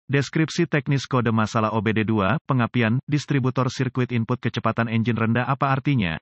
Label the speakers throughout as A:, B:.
A: Deskripsi teknis kode masalah OBD2, pengapian, distributor sirkuit input kecepatan engine rendah apa artinya?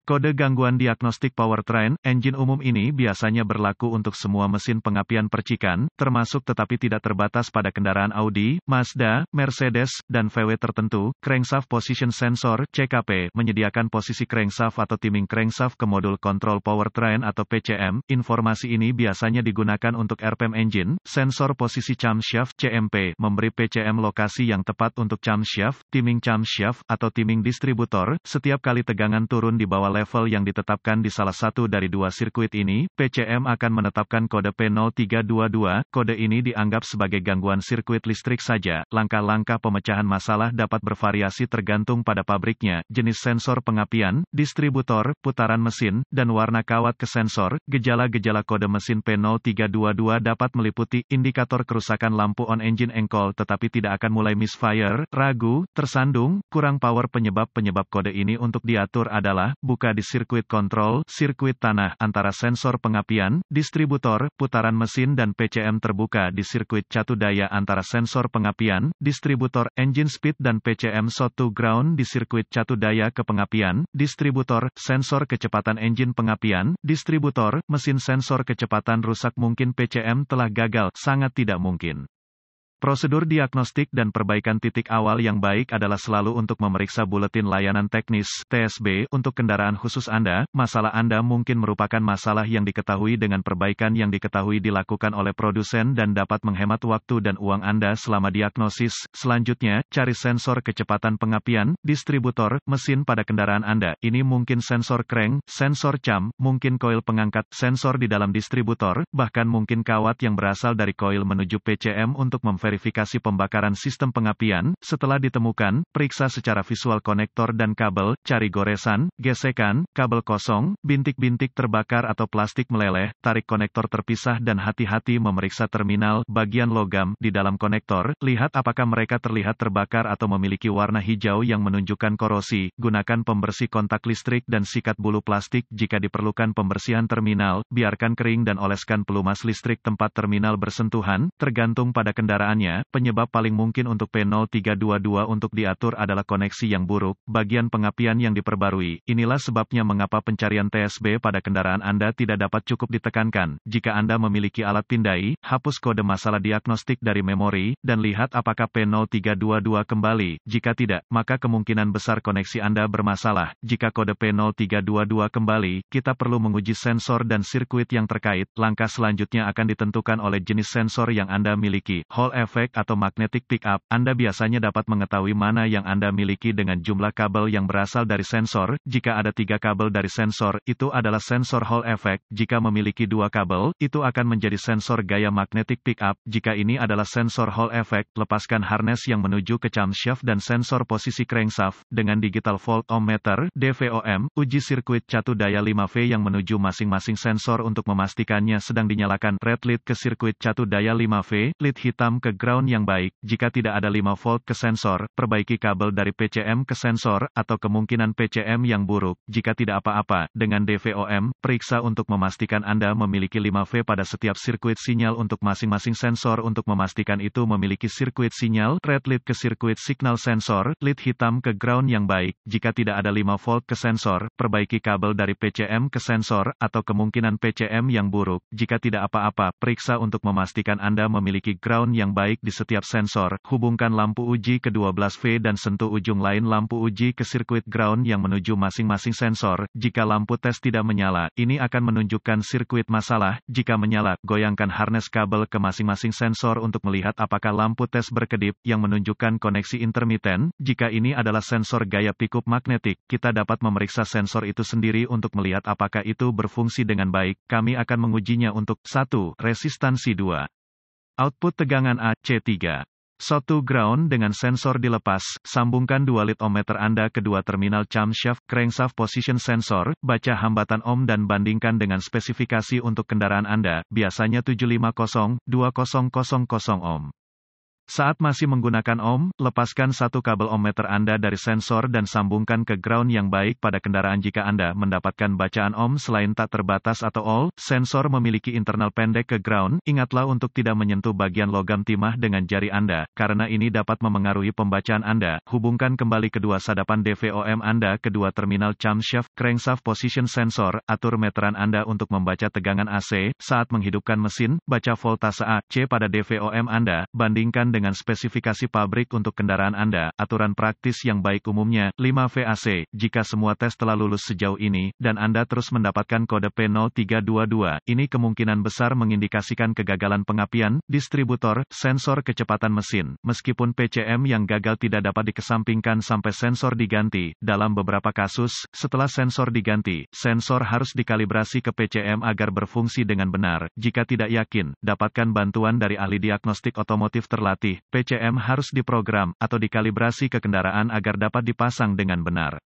A: Kode gangguan diagnostik powertrain, engine umum ini biasanya berlaku untuk semua mesin pengapian percikan, termasuk tetapi tidak terbatas pada kendaraan Audi, Mazda, Mercedes, dan VW tertentu. Crankshaft Position Sensor (CKP) menyediakan posisi crankshaft atau timing crankshaft ke modul kontrol powertrain atau PCM. Informasi ini biasanya digunakan untuk RPM engine. Sensor posisi camshaft (CMP) memberi PCM lokasi yang tepat untuk camshaft, timing camshaft, atau timing distributor. Setiap kali tegangan turun di bawah level yang ditetapkan di salah satu dari dua sirkuit ini, PCM akan menetapkan kode P0322. Kode ini dianggap sebagai gangguan sirkuit listrik saja. Langkah-langkah pemecahan masalah dapat bervariasi tergantung pada pabriknya, jenis sensor pengapian, distributor, putaran mesin, dan warna kawat ke sensor. Gejala-gejala kode mesin P0322 dapat meliputi indikator kerusakan lampu on engine engkol tetapi tidak akan mulai misfire, ragu, tersandung, kurang power. Penyebab kode ini untuk diatur adalah buka di sirkuit kontrol, sirkuit tanah, antara sensor pengapian, distributor, putaran mesin dan PCM terbuka di sirkuit catu daya antara sensor pengapian, distributor, engine speed dan PCM shot to ground di sirkuit catu daya ke pengapian, distributor, sensor kecepatan engine pengapian, distributor, mesin sensor kecepatan rusak mungkin PCM telah gagal, sangat tidak mungkin. Prosedur diagnostik dan perbaikan titik awal yang baik adalah selalu untuk memeriksa buletin layanan teknis (TSB) untuk kendaraan khusus Anda. Masalah Anda mungkin merupakan masalah yang diketahui dengan perbaikan yang diketahui dilakukan oleh produsen dan dapat menghemat waktu dan uang Anda selama diagnosis. Selanjutnya, cari sensor kecepatan pengapian, distributor, mesin pada kendaraan Anda. Ini mungkin sensor crank, sensor cam, mungkin koil pengangkat, sensor di dalam distributor, bahkan mungkin kawat yang berasal dari koil menuju PCM untuk memverifikasi pembakaran sistem pengapian. Setelah ditemukan, periksa secara visual konektor dan kabel, cari goresan, gesekan, kabel kosong, bintik-bintik terbakar atau plastik meleleh, tarik konektor terpisah dan hati-hati memeriksa terminal, bagian logam, di dalam konektor, lihat apakah mereka terlihat terbakar atau memiliki warna hijau yang menunjukkan korosi. Gunakan pembersih kontak listrik dan sikat bulu plastik jika diperlukan pembersihan terminal, biarkan kering dan oleskan pelumas listrik tempat terminal bersentuhan, tergantung pada kendaraannya. Penyebab paling mungkin untuk P0322 untuk diatur adalah koneksi yang buruk, bagian pengapian yang diperbarui. Inilah sebabnya mengapa pencarian TSB pada kendaraan Anda tidak dapat cukup ditekankan. Jika Anda memiliki alat pindai, hapus kode masalah diagnostik dari memori, dan lihat apakah P0322 kembali. Jika tidak, maka kemungkinan besar koneksi Anda bermasalah. Jika kode P0322 kembali, kita perlu menguji sensor dan sirkuit yang terkait. Langkah selanjutnya akan ditentukan oleh jenis sensor yang Anda miliki. Hall effect atau magnetic pickup, Anda biasanya dapat mengetahui mana yang Anda miliki dengan jumlah kabel yang berasal dari sensor. Jika ada 3 kabel dari sensor, itu adalah sensor Hall effect. Jika memiliki 2 kabel, itu akan menjadi sensor gaya magnetic pickup. Jika ini adalah sensor Hall effect, lepaskan harness yang menuju ke camshaft dan sensor posisi crankshaft. Dengan digital voltmeter (DVOM), uji sirkuit catu daya 5V yang menuju masing-masing sensor untuk memastikannya sedang dinyalakan. Red lead ke sirkuit catu daya 5V, lead hitam ke ground yang baik. Jika tidak ada 5 volt ke sensor, perbaiki kabel dari PCM ke sensor, atau kemungkinan PCM yang buruk. Jika tidak apa-apa, dengan DVOM, periksa untuk memastikan Anda memiliki 5V pada setiap sirkuit sinyal untuk masing-masing sensor untuk memastikan itu memiliki sirkuit sinyal. Red lead ke sirkuit signal sensor, lead hitam ke ground yang baik. Jika tidak ada 5 volt ke sensor, perbaiki kabel dari PCM ke sensor, atau kemungkinan PCM yang buruk. Jika tidak apa-apa, periksa untuk memastikan Anda memiliki ground yang baik di setiap sensor. Hubungkan lampu uji ke 12V dan sentuh ujung lain lampu uji ke sirkuit ground yang menuju masing-masing sensor. Jika lampu tes tidak menyala, ini akan menunjukkan sirkuit masalah. Jika menyala, goyangkan harness kabel ke masing-masing sensor untuk melihat apakah lampu tes berkedip, yang menunjukkan koneksi intermiten. Jika ini adalah sensor gaya pickup magnetik, kita dapat memeriksa sensor itu sendiri untuk melihat apakah itu berfungsi dengan baik. Kami akan mengujinya untuk 1. Resistansi 2. Output tegangan AC3. Shot to ground dengan sensor dilepas, sambungkan 2 lead ohmmeter Anda ke 2 terminal camshaft, crankshaft position sensor, baca hambatan ohm dan bandingkan dengan spesifikasi untuk kendaraan Anda, biasanya 750-2000 ohm. Saat masih menggunakan ohm, lepaskan satu kabel ohmmeter Anda dari sensor dan sambungkan ke ground yang baik pada kendaraan jika Anda mendapatkan bacaan ohm selain tak terbatas atau all. Sensor memiliki internal pendek ke ground, ingatlah untuk tidak menyentuh bagian logam timah dengan jari Anda, karena ini dapat memengaruhi pembacaan Anda. Hubungkan kembali kedua sadapan DVOM Anda ke dua terminal camshaft, crankshaft position sensor, atur meteran Anda untuk membaca tegangan AC, saat menghidupkan mesin, baca voltase AC pada DVOM Anda, bandingkan dengan spesifikasi pabrik untuk kendaraan Anda. Aturan praktis yang baik umumnya, 5 VAC. Jika semua tes telah lulus sejauh ini, dan Anda terus mendapatkan kode P0322, ini kemungkinan besar mengindikasikan kegagalan pengapian, distributor, sensor kecepatan mesin. Meskipun PCM yang gagal tidak dapat dikesampingkan sampai sensor diganti, dalam beberapa kasus, setelah sensor diganti, sensor harus dikalibrasi ke PCM agar berfungsi dengan benar. Jika tidak yakin, dapatkan bantuan dari ahli diagnostik otomotif terlatih. PCM harus diprogram atau dikalibrasi ke kendaraan agar dapat dipasang dengan benar.